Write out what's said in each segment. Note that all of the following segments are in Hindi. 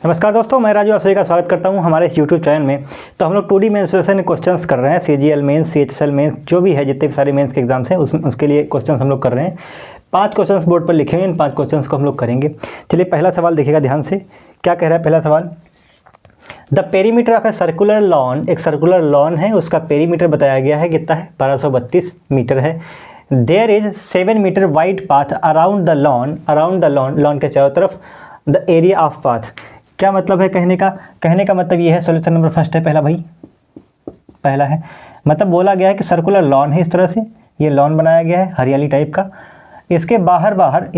नमस्कार दोस्तों, मैं राजू आप सभी का स्वागत करता हूं हमारे इस यूट्यूब चैनल में। तो हम लोग 2D मेंसुरेशन क्वेश्चंस कर रहे हैं, CGL मेंस, CHSL मेंस, जो भी है जितने भी सारे मेंस के एग्जाम्स हैं उसके लिए क्वेश्चंस हम लोग कर रहे हैं। 5 क्वेश्चंस बोर्ड पर लिखे हुए हैं, इन 5 क्वेश्चंस को हम लोग करेंगे। चलिए पहला सवाल देखिएगा ध्यान से, क्या कह रहा है पहला सवाल। The perimeter of a circular lawn, एक सर्कुलर लॉन है, उसका पेरीमीटर बताया गया है, कितना है 1232 मीटर है। There is 7 metre wide path around the lawn, lawn के चारों तरफ। द एरिया ऑफ पाथ, क्या मतलब है कहने का मतलब ये है, सॉल्यूशन नंबर फर्स्ट है पहला भाई, पहला है मतलब बोला गया है कि सर्कुलर लॉन है, इस तरह से ये लॉन बनाया गया है हरियाली टाइप का। इसके बाहर बाहर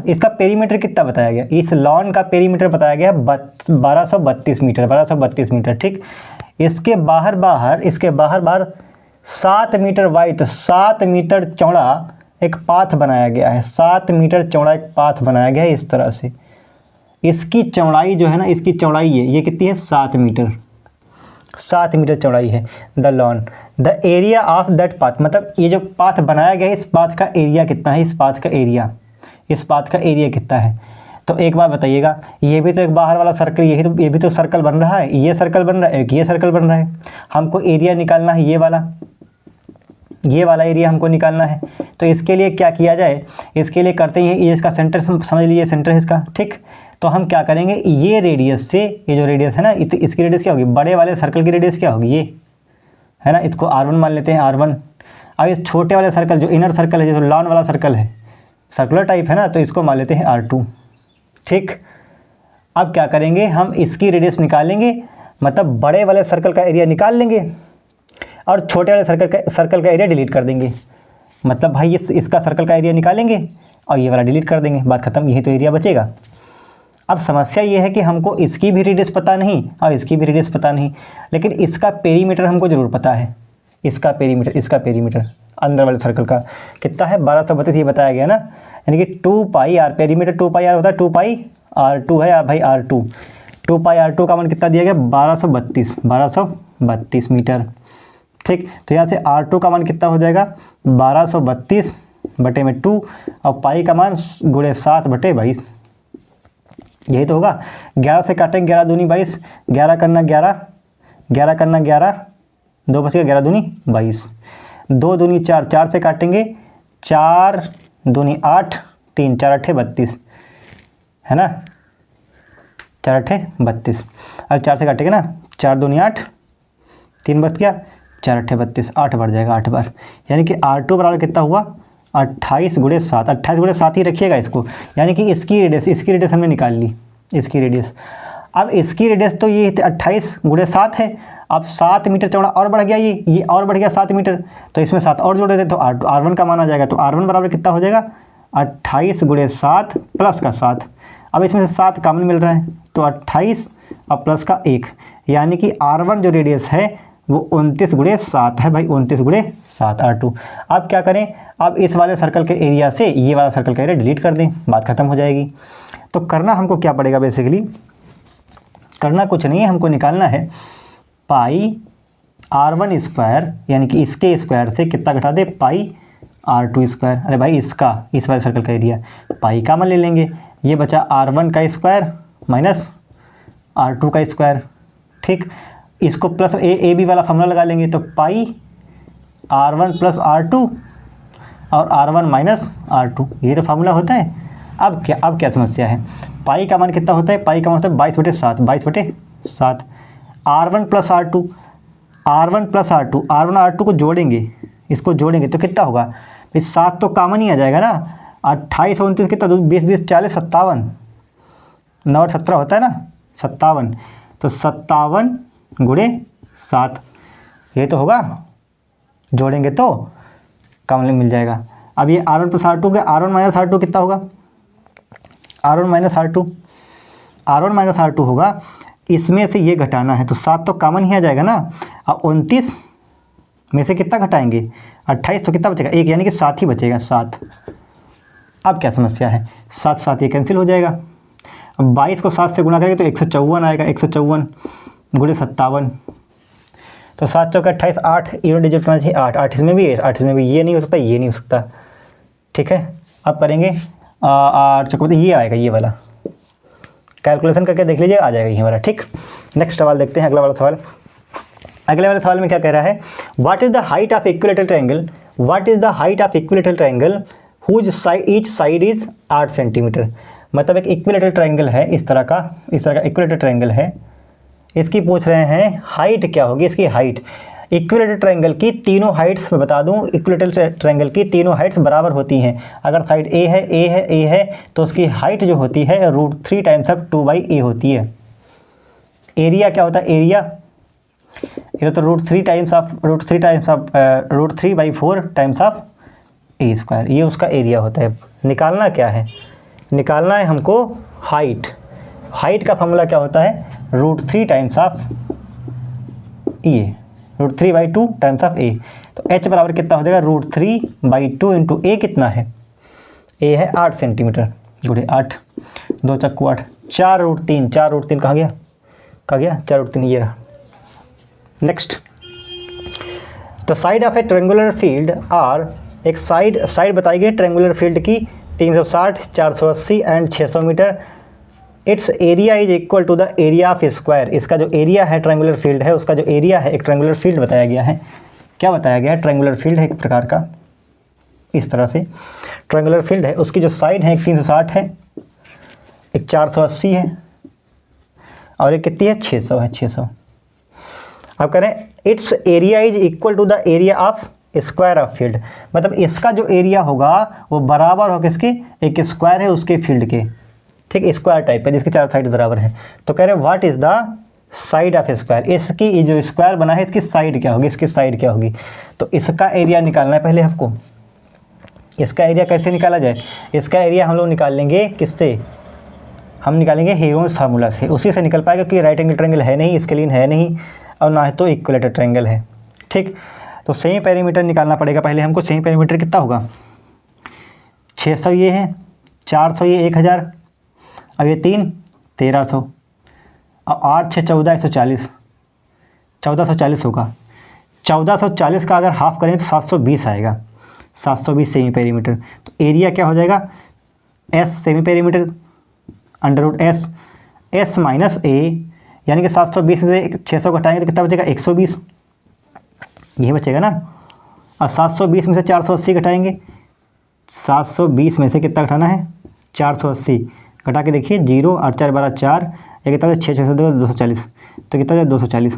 इसका पेरीमीटर कितना बताया गया, इस लॉन का पेरीमीटर बताया गया 1232 मीटर, ठीक। इसके बाहर बाहर 7 मीटर वाइड, 7 मीटर चौड़ा एक पाथ बनाया गया है, 7 मीटर चौड़ा एक पाथ बनाया गया है इस तरह से। इसकी चौड़ाई जो है ना, इसकी चौड़ाई ये कितनी है 7 मीटर चौड़ाई है। The lawn, the area of that path, मतलब ये जो पाथ बनाया गया है इस पाथ का एरिया कितना है, इस पाथ का एरिया कितना है। तो एक बार बताइएगा, ये भी तो एक बाहर वाला सर्कल, ये भी तो सर्कल बन रहा है, ये सर्कल बन रहा है, एक ये सर्कल बन रहा है। हमको एरिया निकालना है, ये वाला एरिया हमको निकालना है। तो इसके लिए क्या किया जाए, इसके लिए करते हैं, ये इसका सेंटर समझ लीजिए, सेंटर है इसका, ठीक। तो हम क्या करेंगे, ये रेडियस से, ये जो रेडियस है ना, इसकी रेडियस क्या होगी, बड़े वाले सर्कल की रेडियस क्या होगी, ये है ना, इसको R1 मान लेते हैं, R1। अब इस छोटे वाले सर्कल, जो इनर सर्कल है, जो लॉन वाला सर्कल है, सर्कुलर टाइप है ना, तो इसको मान लेते हैं R2, ठीक। अब क्या करेंगे, हम इसकी रेडियस निकालेंगे, मतलब बड़े वाले सर्कल का एरिया निकाल लेंगे और छोटे वाले सर्कल का एरिया डिलीट कर देंगे। मतलब भाई इसका सर्कल का एरिया निकालेंगे और ये वाला डिलीट कर देंगे, बात खत्म, यही तो एरिया बचेगा। अब समस्या ये है कि हमको इसकी भी रेडियस पता नहीं और इसकी भी रेडियस पता नहीं, लेकिन इसका पेरीमीटर हमको ज़रूर पता है। इसका पेरीमीटर अंदर वाले सर्कल का कितना है 1232, ये बताया गया ना, यानी कि 2 पाई आर, पेरीमीटर 2 पाई आर होता है, 2 पाई R2 है भाई, R2 2 पाई R2 का मान कितना दिया गया 1232 मीटर, ठीक। तो यहाँ से R2 का मान कितना हो जाएगा 1232 बटे में 2 और पाई का मान गुणे 7 बटे 22, यही तो होगा। 11 से काटेंगे, 11 दूनी 22, 11 करना 11, 2 बच गया, 11 दूनी 22, 2 दूनी 4, 4 से काटेंगे 4 दूनी 8, 3 4 अट्ठे 32 है ना, 4 अट्ठे 32। अब 4 से काटेंगे ना, 4 दूनी 8, 3 बच गया, 4 अट्ठे 32, 8 बढ़ जाएगा 8 बार, यानी कि R2 बराबर कितना हुआ 28 गुणे 7, 28 गुणे 7 ही रखिएगा इसको, यानी कि इसकी रेडियस हमने निकाल ली, इसकी रेडियस। अब इसकी रेडियस तो ये 28 गुणे 7 है, अब 7 मीटर चौड़ा और बढ़ गया, ये और बढ़ गया 7 मीटर, तो इसमें 7 और जोड़े थे तो R1 का मान आ जाएगा। तो R1 बराबर कितना हो जाएगा 28 गुणे 7 प्लस का 7, अब इसमें से 7 कॉमन मिल रहा है तो 28 और प्लस का 1, यानी कि R1 जो रेडियस है वो 29 गुणे 7 है भाई, 29 गुणे 7 R2। अब क्या करें, अब इस वाले सर्कल के एरिया से ये वाला सर्कल का एरिया डिलीट कर दें, बात खत्म हो जाएगी। तो करना हमको क्या पड़ेगा, बेसिकली करना कुछ नहीं है, हमको निकालना है पाई R1 स्क्वायर, यानी कि इसके स्क्वायर से कितना घटा दे पाई R2 स्क्वायर। अरे भाई इस वाले सर्कल का एरिया पाई का मान ले लेंगे, ये बचा R1 का स्क्वायर माइनस R2 का स्क्वायर, ठीक। इसको प्लस ए बी वाला फॉर्मूला लगा लेंगे, तो पाई R1 प्लस R2 और R1 माइनस R2, ये तो फार्मूला होता है। अब क्या समस्या है, पाई का मान कितना होता है, पाई का मान होता है 22/7, R1 plus R2, R1 R2 को जोड़ेंगे, इसको जोड़ेंगे तो कितना होगा भाई, 7 तो कॉमन ही आ जाएगा ना, 28 29 कितना 20 20 40 57, 9 17 होता है ना 57, तो 57 गुणे 7 ये तो होगा, जोड़ेंगे तो कॉमन मिल जाएगा। अब ये R1 प्लस R2 का R1 माइनस R2 कितना होगा, R1 माइनस R2 होगा, इसमें से ये घटाना है तो 7 तो कॉमन ही आ जाएगा ना, अब 29 में से कितना घटाएंगे 28, तो कितना बचेगा 1, यानी कि 7 ही बचेगा 7। अब क्या समस्या है, 7 ये कैंसिल हो जाएगा। अब 22 को 7 से गुणा करेंगे तो 154 आएगा, 154 गुणे 57, तो 7 चौके 28, 8 इवन डिजिट होना चाहिए, 8 इसमें भी है, 8 इसमें भी, ये नहीं हो सकता, ये नहीं हो सकता, ठीक है। अब करेंगे 8 चौके ये आएगा, ये वाला कैलकुलेशन करके देख लीजिए, आ जाएगा ये हमारा। ठीक, नेक्स्ट सवाल देखते हैं, अगला वाला सवाल। अगले वाले सवाल में क्या कह रहा है, what is the height of equilateral triangle, what is the height of equilateral triangle whose each side is 8 centimetre. मतलब एक इक्विलेटरल ट्रायंगल है, इस तरह का इक्विलेटरल ट्रायंगल है, इसकी पूछ रहे हैं हाइट क्या होगी, इसकी हाइट। इक्विलेटरल ट्रायंगल की तीनों हाइट्स मैं बता दूं, इक्विलेटरल ट्रायंगल की तीनों हाइट्स बराबर होती हैं। अगर साइड ए है, ए है, ए है, तो उसकी हाइट जो होती है √3 टाइम्स ऑफ 2/a होती है। एरिया क्या होता है, एरिया ये तो √3 times of √3/4 times of A square, ये उसका एरिया होता है। निकालना क्या है, निकालना है हमको हाइट। हाइट का फॉर्मूला क्या होता है, √3 times of a, √3/2 times of a. तो h बराबर कितना हो जाएगा, √3/2 इंटू ए कितना है, ए है 8 सेंटीमीटर, गुणे 8, 2 चक्कू 8, 4√3, 4√3 कहाँ गया, 4√3 ये रहा। Next, the side of a triangular field are, एक साइड बताई गई ट्रायंगुलर फील्ड की 360, 480 and 600 metre. Its area is equal to the area of square. इसका जो एरिया है ट्रायंगुलर फील्ड है, उसका जो एरिया है, एक ट्रायंगुलर फील्ड बताया गया है। क्या बताया गया है, ट्रायंगुलर फील्ड है एक प्रकार का, इस तरह से ट्रायंगुलर फील्ड है, उसकी जो साइड है एक 360 है, एक 480 है और एक कितनी है, 600 है, 600। अब कह रहे हैं its area is equal to the area of square of field. मतलब इसका जो एरिया होगा वो बराबर होगा किसके, एक स्क्वायर है उसके फील्ड के। ठीक, स्क्वायर टाइप है जिसके 4 साइड बराबर है। तो कह रहे हैं what is the side of square, इसकी जो स्क्वायर बना है इसकी साइड क्या होगी, इसकी साइड क्या होगी। तो इसका एरिया निकालना है पहले हमको। इसका एरिया कैसे निकाला जाए, इसका एरिया हम लोग निकाल लेंगे किससे, हम निकालेंगे हेरोन्स फार्मूला से, उसी से निकल पाएगा क्योंकि राइट एंगल ट्रायंगल है नहीं, स्केलिन है नहीं, और ना ही तो इक्विलेटरल ट्रायंगल है। ठीक, तो सेमी पेरीमीटर निकालना पड़ेगा पहले हमको। सेमी पेरीमीटर कितना होगा, 600 ये है, 400 ये 1000, अब ये 3 1300, और 8 6 14 140, 1440 होगा। 1440 का अगर हाफ करें तो 720 आएगा, 720 सेमी पेरीमीटर। तो एरिया क्या हो जाएगा, s semi perimeter √s, s minus a, यानी कि 720 में से 600 घटाएंगे तो कितना बचेगा, 120, यही बचेगा ना। और 720 में से 480 घटाएंगे, 720 में से कितना घटाना है, 480 घटा के देखिए, 0 8 4 12 4, या कितना 6 6 240, तो कितना हो 240।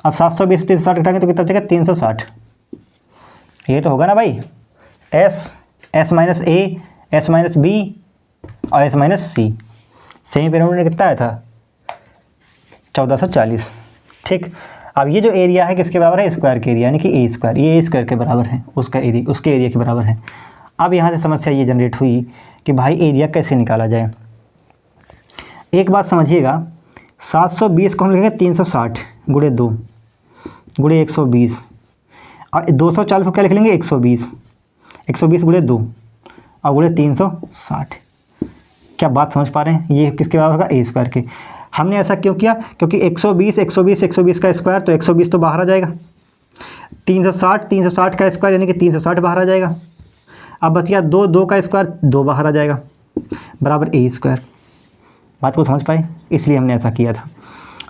अब 720 से 360 घटाएंगे तो कितना बचेगा, 360। ये तो होगा ना भाई, s माइनस ए, s माइनस बी और s माइनस सी। सेमी पेरीमीटर कितना आया था, 1440। ठीक, अब ये जो एरिया है किसके बराबर है, स्क्वायर के एरिया, यानी कि ए स्क्वायर, ये ए स्क्वायर के बराबर है, उसका एरिया उसके एरिया के बराबर है। अब यहाँ से समस्या ये जनरेट हुई कि भाई एरिया कैसे निकाला जाए। एक बात समझिएगा, 720 को हम लिखेंगे 360 गुणे 2 गुणे 120, और 240 को क्या लिख लेंगे, 120, 120 गुणे 2 और गुणे 360। क्या बात समझ पा रहे हैं, ये किसके बराबर होगा, ए स्क्वायर के। हमने ऐसा क्यों किया, क्योंकि 120 120 120 का स्क्वायर, तो 120 तो बाहर आ जाएगा, 360 का स्क्वायर यानी कि 360 बाहर आ जाएगा। अब बच गया 2 का स्क्वायर, 2 बाहर आ जाएगा, बराबर ए स्क्वायर। बात को समझ पाए, इसलिए हमने ऐसा किया था।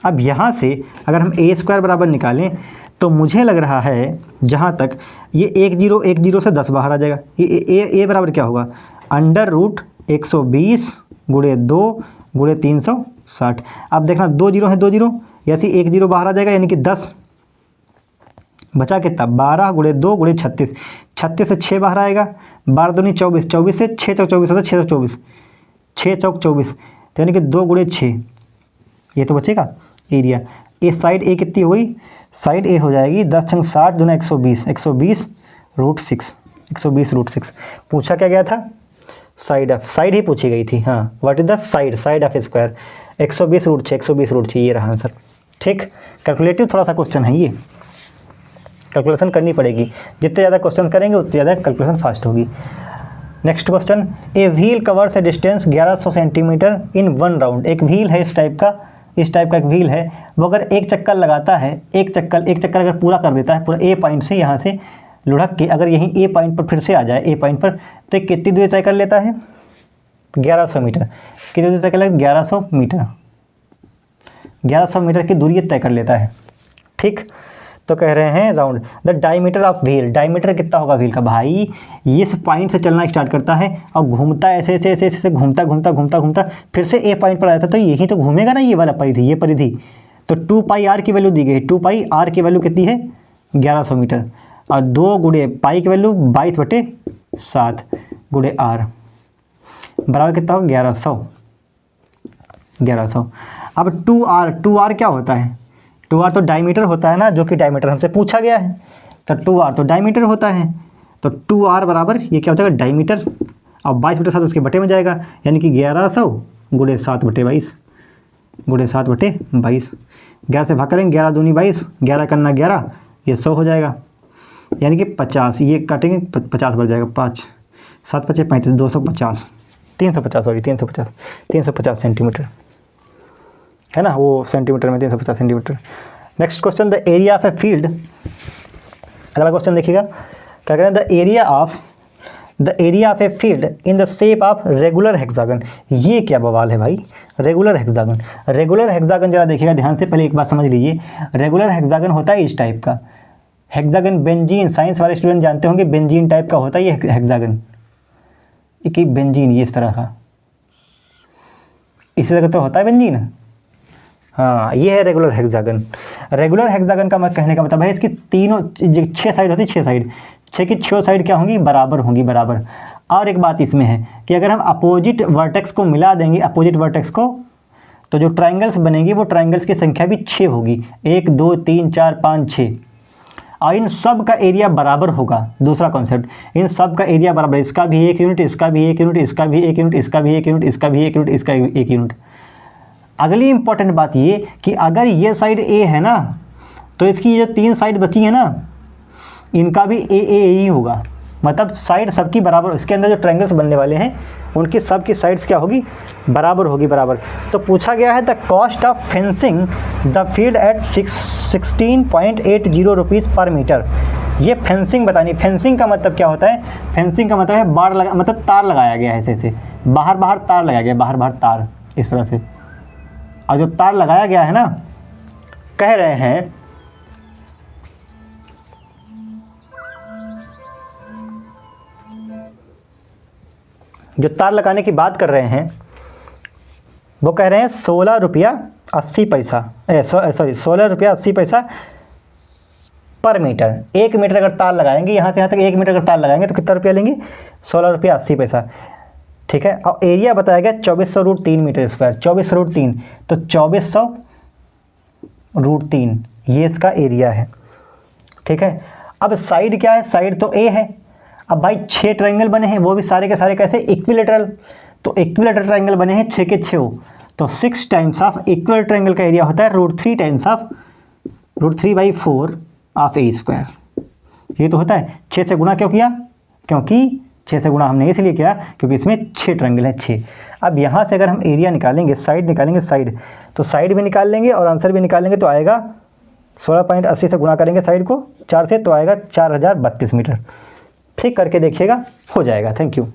अब यहाँ से अगर हम ए स्क्वायर बराबर निकालें तो मुझे लग रहा है जहाँ तक ये 1 0 से 10 बाहर आ जाएगा। ये ए बराबर क्या होगा, √120 गुणे 2 गुणे 360। अब देखना 2 0 है, 2 0, ऐसे 1 0 बाहर आ जाएगा, यानी कि 10 बचा कितना, 12 गुणे 2 गुणे 36, 36 से 6 बाहर आएगा, 12 दूनी 24, 24 से 6 चौक 24 होता है, 6 चौक 24, 6 चौक 24, तो यानी कि 2 गुणे 6, ये तो बचेगा एरिया। ये साइड ए कितनी हुई, साइड ए हो जाएगी 10 × 60 दूना 120, 120 √6, 120 √6। पूछा क्या गया था, साइड ही पूछी गई थी। हाँ, what is the side of square, 120 √6, 120 √6, ये रहा आंसर। ठीक, कैलकुलेटिव थोड़ा सा क्वेश्चन है, ये कैलकुलेशन करनी पड़ेगी, जितने ज़्यादा क्वेश्चन करेंगे उतनी ज़्यादा कैलकुलेशन फास्ट होगी। Next question, a wheel covers A distance 1100 centimetre in 1 round. एक व्हील है इस टाइप का एक व्हील है, वो अगर एक चक्कर लगाता है, एक चक्कर अगर पूरा कर देता है, पूरा ए पॉइंट से यहाँ से लुढ़क के अगर यहीं ए पॉइंट पर फिर से आ जाए, ए पॉइंट पर, तो कितनी दूरी तय कर लेता है, 1100 मीटर। कितनी दूरी तय कर लेगा? 1100 मीटर। 1100 मीटर की दूरी तय कर लेता है। ठीक, तो कह रहे हैं round the diameter of wheel. Diameter कितना होगा व्हील का? भाई ये इस पॉइंट से चलना स्टार्ट करता है और घूमता ऐसे ऐसे ऐसे ऐसे घूमता घूमता घूमता घूमता फिर से ए पॉइंट पर आता है, तो यही तो घूमेगा ना, ये वाला परिधि, ये परिधि। तो 2 पाई आर की वैल्यू दी गई है। 2 पाई आर की वैल्यू कितनी है? 1100 मीटर। और 2 गुणे पाई की वैल्यू 22/7 गुणे आर बराबर कितना हो? 1100। अब 2R क्या होता है? 2R तो डायमीटर होता है ना, जो कि डायमीटर हमसे पूछा गया है। तो 2R तो डायमीटर होता है, तो 2R बराबर ये क्या हो जाएगा? डायमीटर। और 22/7 उसके बटे में जाएगा, यानी कि 1100 गुणे 7/22 गुणे 7/22। 11 से भाग करेंगे, 11 दूनी 22, 11 करना 11, ये 100 हो जाएगा, यानी कि 50। ये काटेंगे 50 बढ़ जाएगा, 5 7 5 35 250 350 सॉरी 350 सेंटीमीटर है ना, वो सेंटीमीटर में 350 centimetre. Next question, the area of a field. अगला क्वेश्चन देखिएगा, क्या करें? The area of a field in the shape of regular hexagon. ये क्या बवाल है भाई? Regular hexagon. रेगुलर हेक्सागन जरा देखिएगा ध्यान से, पहले एक बात समझ लीजिए। रेगुलर हेक्सागन होता है इस टाइप का। हेक्सागन बेंजीन, साइंस वाले स्टूडेंट जानते होंगे, बेंजीन टाइप का होता है ये हेक्सागन। एक बेंजीन ये इस तरह का, इसी तरह तो होता है बेंजीन। हाँ, ये है रेगुलर हेक्सागन। रेगुलर हेक्सागन का मैं कहने का मतलब है, इसकी तीनों 6 साइड होती है, 6 साइड, 6 की 6 साइड क्या होंगी? बराबर होंगी, बराबर। और एक बात इसमें है कि अगर हम अपोजिट वर्टेक्स को मिला देंगे, अपोजिट वर्टेक्स को, तो जो ट्राइंगल्स बनेंगी वो ट्राइंगल्स की संख्या भी 6 होगी। 1 2 3 4 5 6। और इन सब का एरिया बराबर होगा। दूसरा कॉन्सेप्ट, इन सब का एरिया बराबर, इसका भी 1 यूनिट, इसका भी 1 यूनिट, इसका भी 1 यूनिट, इसका भी 1 यूनिट, इसका भी 1 यूनिट, इसका 1 यूनिट। अगली इंपॉर्टेंट बात ये कि अगर ये साइड ए है ना, तो इसकी जो 3 साइड बची है ना, इनका भी ए ही होगा। मतलब साइड सबकी बराबर, इसके अंदर जो ट्रायंगल्स बनने वाले हैं उनकी सबकी साइड्स क्या होगी? बराबर होगी, बराबर। तो पूछा गया है the cost of fencing the field at 16.80 rupees पर मीटर। ये फेंसिंग बतानी। फेंसिंग का मतलब क्या होता है? फेंसिंग का मतलब है बाड़ लगा, मतलब तार लगाया गया है, ऐसे ऐसे बाहर तार लगाया गया, बाहर तार इस तरह से। और जो तार लगाया गया है ना, कह रहे हैं जो तार लगाने की बात कर रहे हैं वो कह रहे हैं 16 रुपया 80 पैसा, सॉरी 16 रुपया 80 पैसा पर मीटर। 1 मीटर अगर तार लगाएंगे, यहाँ से यहाँ तक 1 मीटर अगर तार लगाएंगे तो कितना रुपया लेंगे? 16 रुपया 80 पैसा। ठीक है। और एरिया बताया गया 2400√3 मीटर स्क्वायर। 2400√3, तो 2400√3 ये इसका एरिया है। ठीक है। अब साइड क्या है? साइड तो ए है। अब भाई 6 ट्रायंगल बने हैं, वो भी सारे के सारे कैसे? इक्विलेटरल। तो इक्विलेटरल ट्रायंगल बने हैं 6 के 6, तो 6 टाइम्स ऑफ इक्वल ट्रायंगल का एरिया होता है √3 times of √3/4 of A square. ये तो होता है। 6 से गुणा क्यों किया? क्योंकि 6 से गुणा हमने इसलिए किया क्योंकि इसमें 6 ट्रायंगल है, 6। अब यहाँ से अगर हम एरिया निकालेंगे, साइड निकालेंगे, साइड, तो साइड भी निकाल लेंगे और आंसर भी निकालेंगे, तो आएगा 16.80 से गुणा करेंगे साइड को 4 से, तो आएगा 4032 मीटर। ठीक करके देखिएगा, हो जाएगा। Thank you.